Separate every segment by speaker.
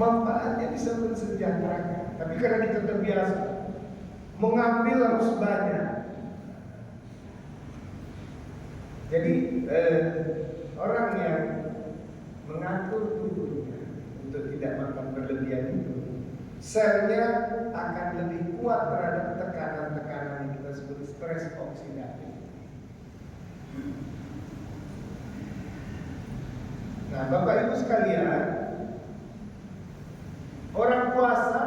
Speaker 1: manfaatnya bisa mensejahterakan. Tapi karena kita terbiasa mengambil harus banyak, jadi orang yang mengatur tubuhnya untuk tidak makan berlebihan itu, selnya akan lebih kuat terhadap tekanan-tekanan yang kita sebut stres oksidatif. Nah, Bapak Ibu sekalian, orang puasa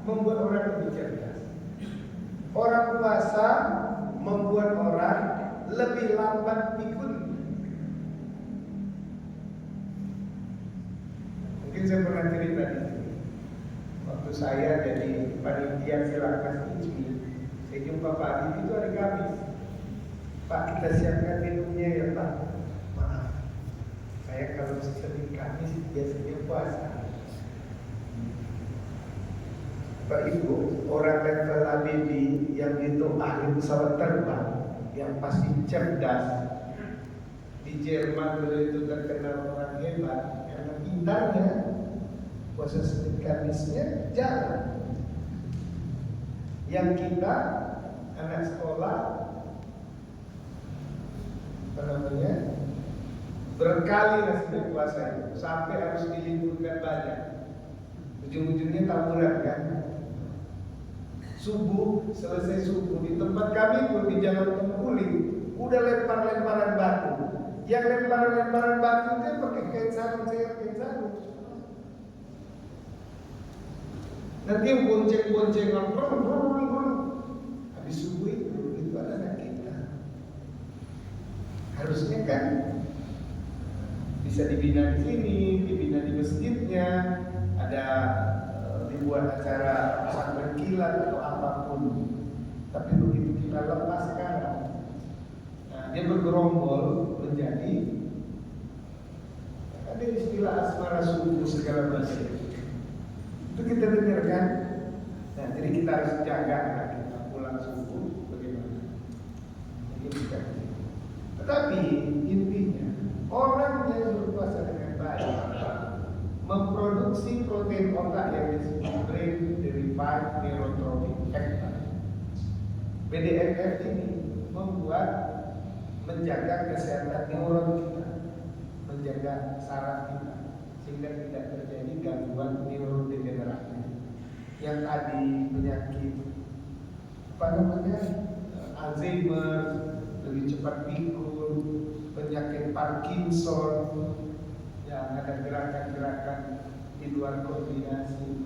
Speaker 1: membuat orang lebih cerdas. Orang puasa membuat orang lebih lambat pikun. Mungkin saya pernah cerita di sini. Waktu saya jadi panitia silakas Ijmi, saya jumpa Pak Adit itu hari Kamis. Pak, kita siapkan minumnya ya Pak. Maaf, saya kalau Senin Kamis biasanya puasa. Pak Ibu, orang level Habibie yang itu ahli pesawat terbang, yang pasti cerdas, di Jerman dulu itu terkenal orang hebat, karena pintarnya puasa Senin Kamisnya jalan. Yang kita anak sekolah berkali nasibnya puasa itu sampai harus diliburkan banyak. Ujung-ujungnya taburan kan. Subuh, selesai subuh di tempat kami pun di Jalan Tengkuli udah lempar-lemparan batu. Yang lemparan-lemparan batu itu pakai kain sarung, saya kain sarung. Nanti yang bonceng-boncengan, habis subuh itu ada anak kita. Harusnya kan bisa dibina di sini, dibina di masjidnya, ada dibuat acara pesantren kilat atau apapun. Tapi begitu kita lepas sekarang, nah, dia bergerombol menjadi, ada istilah asmara subuh segala macam. Itu kita dengar kan? Nah, jadi kita harus jaga anak kita pulang subuh bagaimana. Ini bukan. Tetapi intinya orang yang berpuasa dengan baik memproduksi protein otak yang disebut brain derived neurotrophic factor. BDNF ini membuat menjaga kesehatan neuron kita, menjaga saraf kita, sehingga tidak terjadi gangguan neurodegeneratif. Yang tadi penyakit Alzheimer, lebih cepat pikun, penyakit Parkinson, yang ada gerakan-gerakan di luar koordinasi,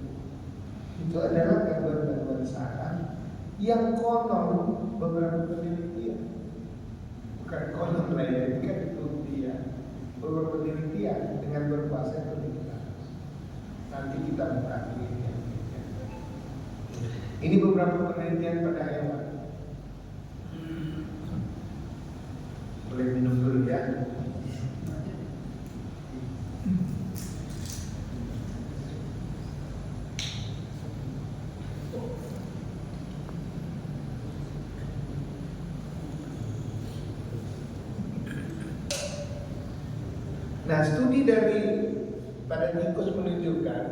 Speaker 1: itu adalah gangguan-gangguan saraf yang konon beberapa penelitian, bukan konon lah ya, ini kan buktian, beberapa penelitian dengan berpuasa itu meningkat. Nanti kita buka penelitian. Ini beberapa penelitian pada hewan. Boleh minum dulu ya. Nah, studi dari pada tikus menunjukkan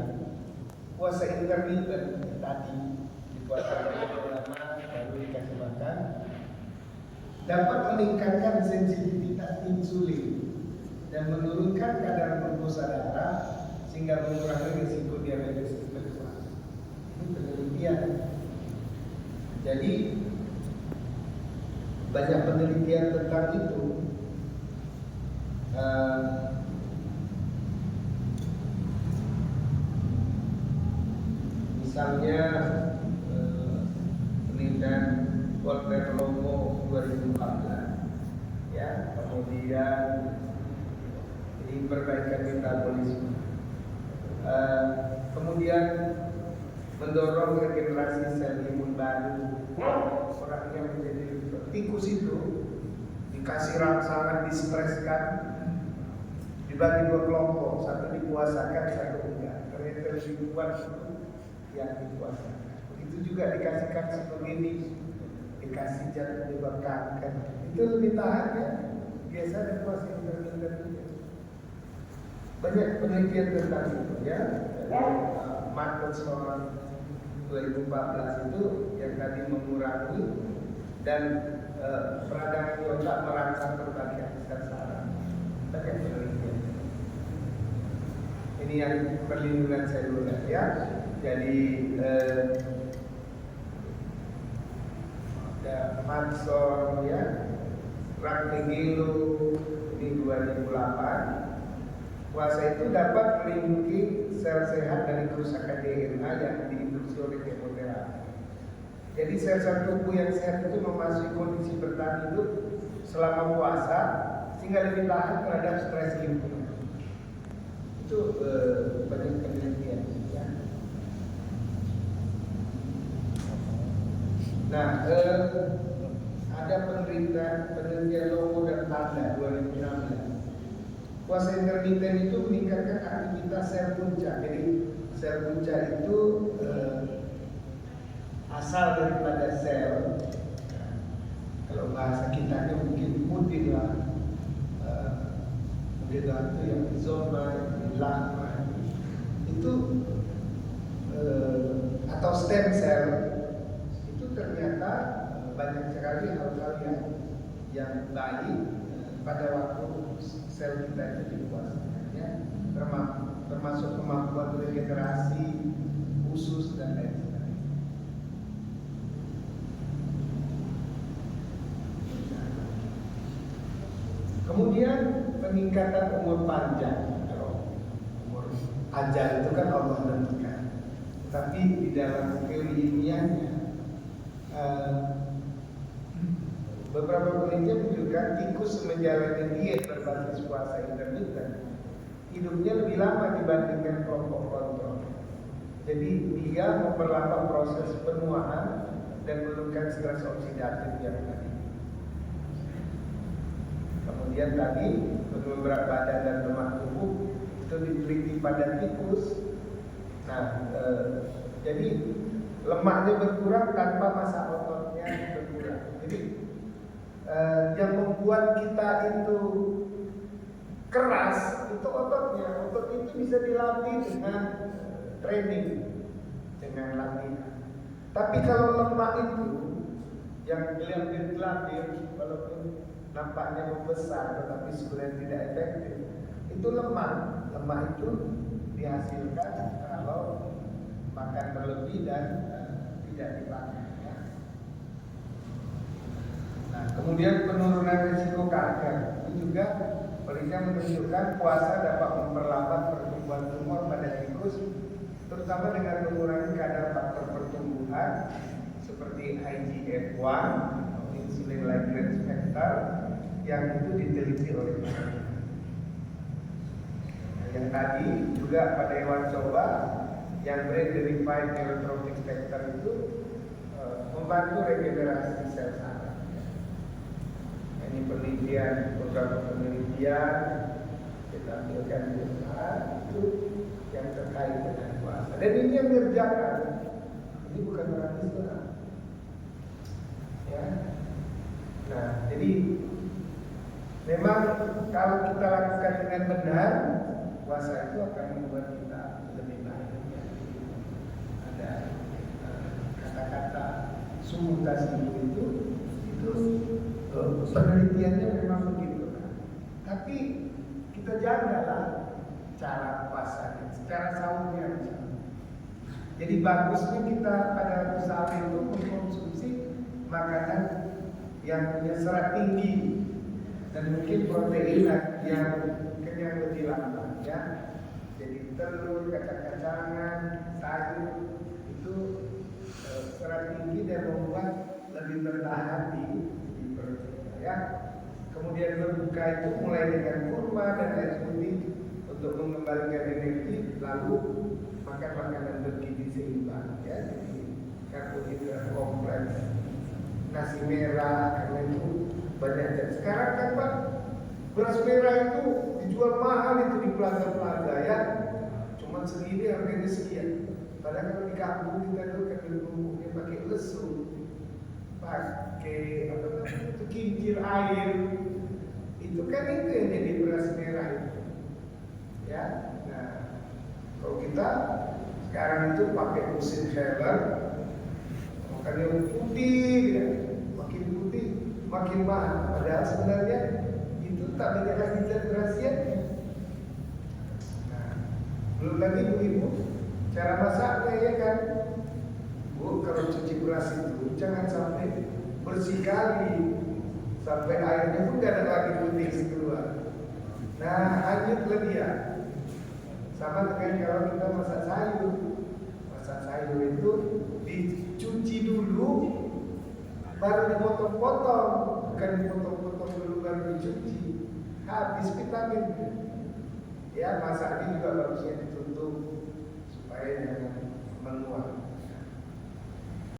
Speaker 1: puasa intermittent tadi, dipuasa lama baru dikasih makan, dapat meningkatkan sensitivitas insulin dan menurunkan kadar glukosa darah sehingga mengurangi risiko diabetes tipe 2. Ini penelitian. Jadi banyak penelitian tentang itu. Misalnya penelitian Walter Longo 2014, ya, kemudian ini perbaikan metabolisme, kemudian mendorong regenerasi sel imun baru. Orang yang menjadi tikus itu dikasih rangsangan, distreskan, dibagi 2 kelompok, satu dipuasakan, satu enggak. Ternyata lebih kuat yang dipuasakan. Begitu juga dikasihkan seperti ini, dikasih zat penyebab kanker, itu lebih tahan ya. Biasa ada puasa intermittent. banyak penelitian tentang itu ya. Marcus 2014 itu yang tadi mengurangi dan peradangan di otak merangsang berbagai sel saraf. Banyak penelitian. Ini yang perlindungan seluler ya. Jadi ada Manson ya, Rantegelo ini 2008. Puasa itu dapat melindungi sel sehat dari kerusakan DNA yang diinduksi oleh kemoterapi. Jadi sel-sel tubuh yang sehat itu memasuki kondisi bertahan hidup selama puasa sehingga lebih tahan terhadap stres lingkungan. Itu banyak penelitian ya. Nah, ada penelitian Longo dan Tanda 2016. Puasa intermiten itu meningkatkan aktivitas sel punca. Jadi sel punca itu asal daripada sel. Kalau bahasa kita mungkin putih lah. Mungkin itu yang zona, lama itu atau stem cell itu ternyata banyak sekali hal-hal yang baik pada waktu sel kita itu dikuasai ya, termasuk kemampuan regenerasi usus dan lain sebagainya. Kemudian peningkatan umur panjang. Kalau umur ajal itu kan Allah tentukan, tapi di dalam teori ilmiahnya beberapa penelitian menunjukkan tikus menjalani diet berbasis puasa intermiten hidupnya lebih lama dibandingkan kelompok kontrol. Jadi dia memperlambat proses penuaan dan menurunkan stres oksidatif yang tadi. Kemudian tadi menurut berat badan dan lemak tubuh itu diteliti pada tikus. Nah, jadi lemaknya berkurang tanpa massa ototnya berkurang. Jadi yang membuat kita itu keras itu ototnya. Otot itu bisa dilatih dengan training, dengan latihan. Tapi kalau lemak itu yang dilatih walaupun nampaknya membesar tetapi sebenarnya tidak efektif, itu lemak. Lemak itu dihasilkan kalau makan berlebih dan tidak dipakai. Nah, kemudian penurunan risiko kanker itu juga penelitian menunjukkan puasa dapat memperlambat pertumbuhan tumor pada tikus, terutama dengan mengurangi kadar faktor pertumbuhan seperti IGF-1 atau insulin like growth factor yang itu diteliti oleh peneliti. Yang tadi juga pada hewan coba yang brain derived neurotrophic factor itu membantu regenerasi sel saraf. Ini penelitian, beberapa penelitian kita ambilkan di itu yang terkait dengan puasa. Dan ini yang dikerjakan, ini bukan orang Islam. Ya. Nah, jadi memang kalau kita lakukan dengan benar, puasa itu akan membuat kita lebih baik. Ada kata-kata sumutasi itu penelitiannya memang begitu. Tapi kita jagalah cara puasanya, cara sahurnya misalnya. Jadi bagusnya kita pada sahur itu mengkonsumsi makanan yang punya serat tinggi dan mungkin protein yang kenyang lebih lama ya. Jadi telur, kacang-kacangan, sayur itu serat tinggi dan membuat lebih bertahan di perut ya. Kemudian berbuka itu mulai dengan kurma dan air putih untuk mengembalikan energi, lalu makan makanan bergizi seimbang ya. Jadi karbohidrat kompleks, nasi merah karena itu banyak. Dan sekarang kan Pak, beras merah itu dijual mahal itu di plaza-plaza ya. Cuma segini harganya sekian. Padahal kalau di kampung kita dulu kan bumbunya pakai lesu, pakai apa namanya itu kincir air. Itu kan itu yang jadi beras merah itu. ya. Nah, kalau kita sekarang itu pakai mesin Heller, makanya putih, ya. Makin putih, makin mahal. Padahal sebenarnya itu tak banyak lagi zat berkhasiatnya. Nah, belum lagi Bu Ibu, cara masaknya ya kan. Bu, kalau cuci beras itu jangan sampai bersih kali, sampai airnya pun gak ada lagi putih keluar. Nah, hanyutlah dia. Sama dengan kalau kita masak sayur. Masak sayur itu dicuci dulu, baru dipotong-potong, bukan dipotong-potong dulu baru dicuci. Habis vitamin. Ya, masaknya juga harusnya ditutup supaya jangan menguap.